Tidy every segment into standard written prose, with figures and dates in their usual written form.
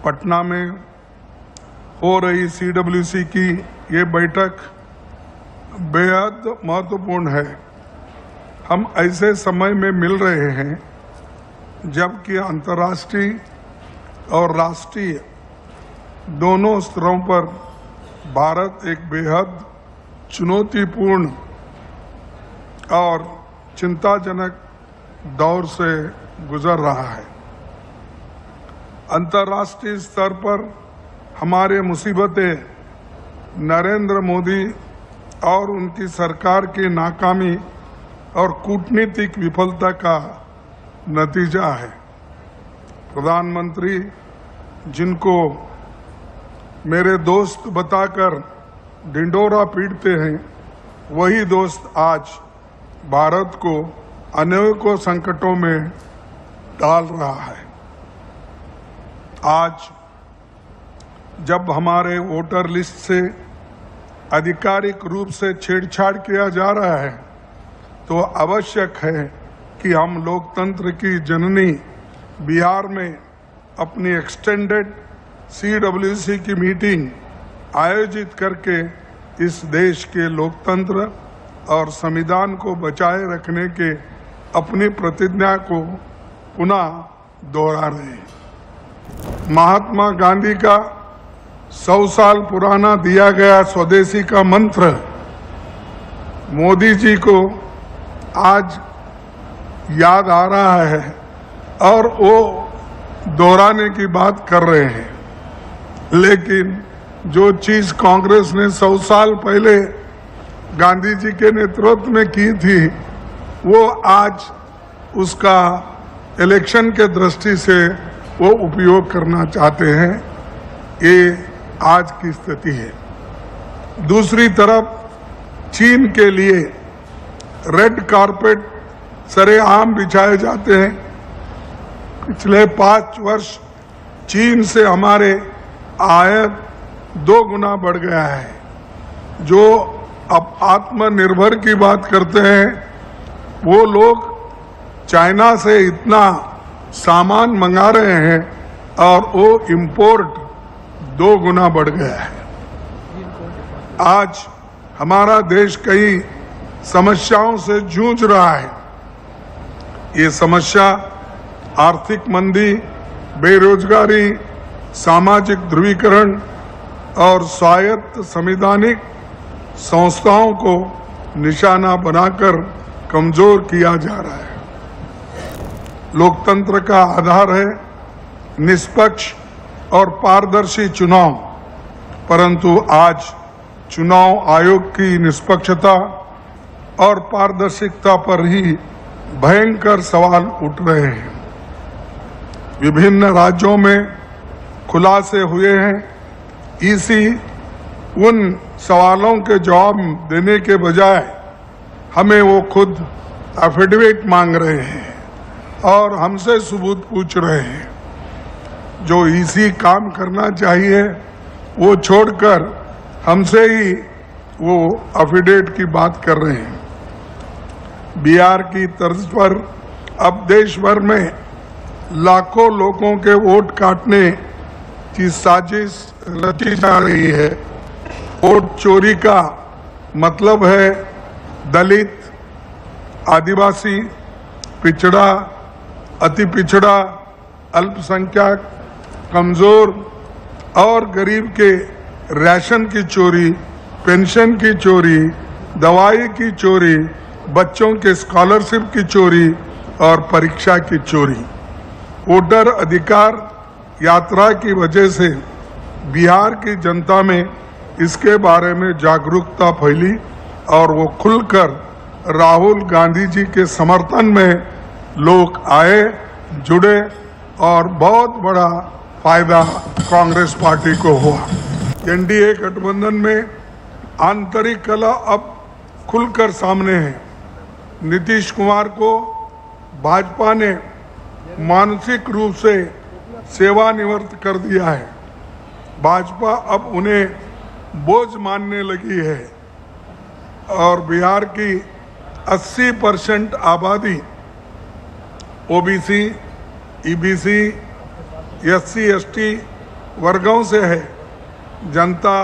पटना में हो रही CWC की ये बैठक बेहद महत्वपूर्ण है। हम ऐसे समय में मिल रहे हैं जबकि अंतर्राष्ट्रीय और राष्ट्रीय दोनों स्तरों पर भारत एक बेहद चुनौतीपूर्ण और चिंताजनक दौर से गुजर रहा है। अंतर्राष्ट्रीय स्तर पर हमारे मुसीबतें नरेंद्र मोदी और उनकी सरकार की नाकामी और कूटनीतिक विफलता का नतीजा है। प्रधानमंत्री जिनको मेरे दोस्त बताकर ढिंढोरा पीटते हैं, वही दोस्त आज भारत को अनेकों संकटों में डाल रहा है। आज जब हमारे वोटर लिस्ट से आधिकारिक रूप से छेड़छाड़ किया जा रहा है, तो आवश्यक है कि हम लोकतंत्र की जननी बिहार में अपनी एक्सटेंडेड CWC की मीटिंग आयोजित करके इस देश के लोकतंत्र और संविधान को बचाए रखने के अपनी प्रतिज्ञा को पुनः दोहरा रहे हैं। महात्मा गांधी का 100 साल पुराना दिया गया स्वदेशी का मंत्र मोदी जी को आज याद आ रहा है और वो दोहराने की बात कर रहे हैं। लेकिन जो चीज कांग्रेस ने 100 साल पहले गांधी जी के नेतृत्व में की थी, वो आज उसका इलेक्शन के दृष्टि से वो उपयोग करना चाहते हैं। ये आज की स्थिति है। दूसरी तरफ चीन के लिए रेड कारपेट सरेआम बिछाए जाते हैं। पिछले 5 वर्ष चीन से हमारे आयात 2 गुना बढ़ गया है। जो अब आत्मनिर्भर की बात करते हैं, वो लोग चाइना से इतना सामान मंगा रहे हैं और वो इंपोर्ट 2 गुना बढ़ गया है। आज हमारा देश कई समस्याओं से जूझ रहा है। ये समस्या आर्थिक मंदी, बेरोजगारी, सामाजिक ध्रुवीकरण और स्वायत्त संवैधानिक संस्थाओं को निशाना बनाकर कमजोर किया जा रहा है। लोकतंत्र का आधार है निष्पक्ष और पारदर्शी चुनाव, परंतु आज चुनाव आयोग की निष्पक्षता और पारदर्शिता पर ही भयंकर सवाल उठ रहे हैं। विभिन्न राज्यों में खुलासे हुए हैं। ईसी उन सवालों के जवाब देने के बजाय हमें वो खुद एफिडेविट मांग रहे हैं और हमसे सबूत पूछ रहे हैं। जो ईसी काम करना चाहिए वो छोड़कर हमसे ही वो एफिडेविट की बात कर रहे हैं। बिहार की तर्ज पर अब देश भर में लाखों लोगों के वोट काटने की साजिश रची जा रही है। वोट चोरी का मतलब है दलित, आदिवासी, पिछड़ा, अति पिछड़ा, अल्पसंख्यक, कमजोर और गरीब के राशन की चोरी, पेंशन की चोरी, दवाई की चोरी, बच्चों के स्कॉलरशिप की चोरी और परीक्षा की चोरी। वोटर अधिकार यात्रा की वजह से बिहार की जनता में इसके बारे में जागरूकता फैली और वो खुलकर राहुल गांधी जी के समर्थन में लोग आए, जुड़े और बहुत बड़ा फायदा कांग्रेस पार्टी को हुआ। एनडीए गठबंधन में आंतरिक कलह अब खुलकर सामने है। नीतीश कुमार को भाजपा ने मानसिक रूप से सेवानिवृत्त कर दिया है। भाजपा अब उन्हें बोझ मानने लगी है और बिहार की 80% आबादी ओबीसी, ईबीसी, SC, ST वर्गों से है। जनता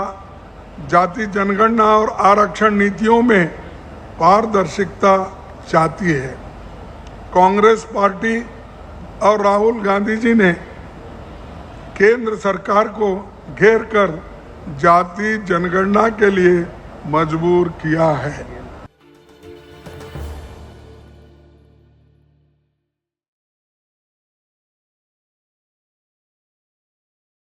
जाति जनगणना और आरक्षण नीतियों में पारदर्शिता चाहती है। कांग्रेस पार्टी और राहुल गांधी जी ने केंद्र सरकार को घेर कर जाति जनगणना के लिए मजबूर किया है।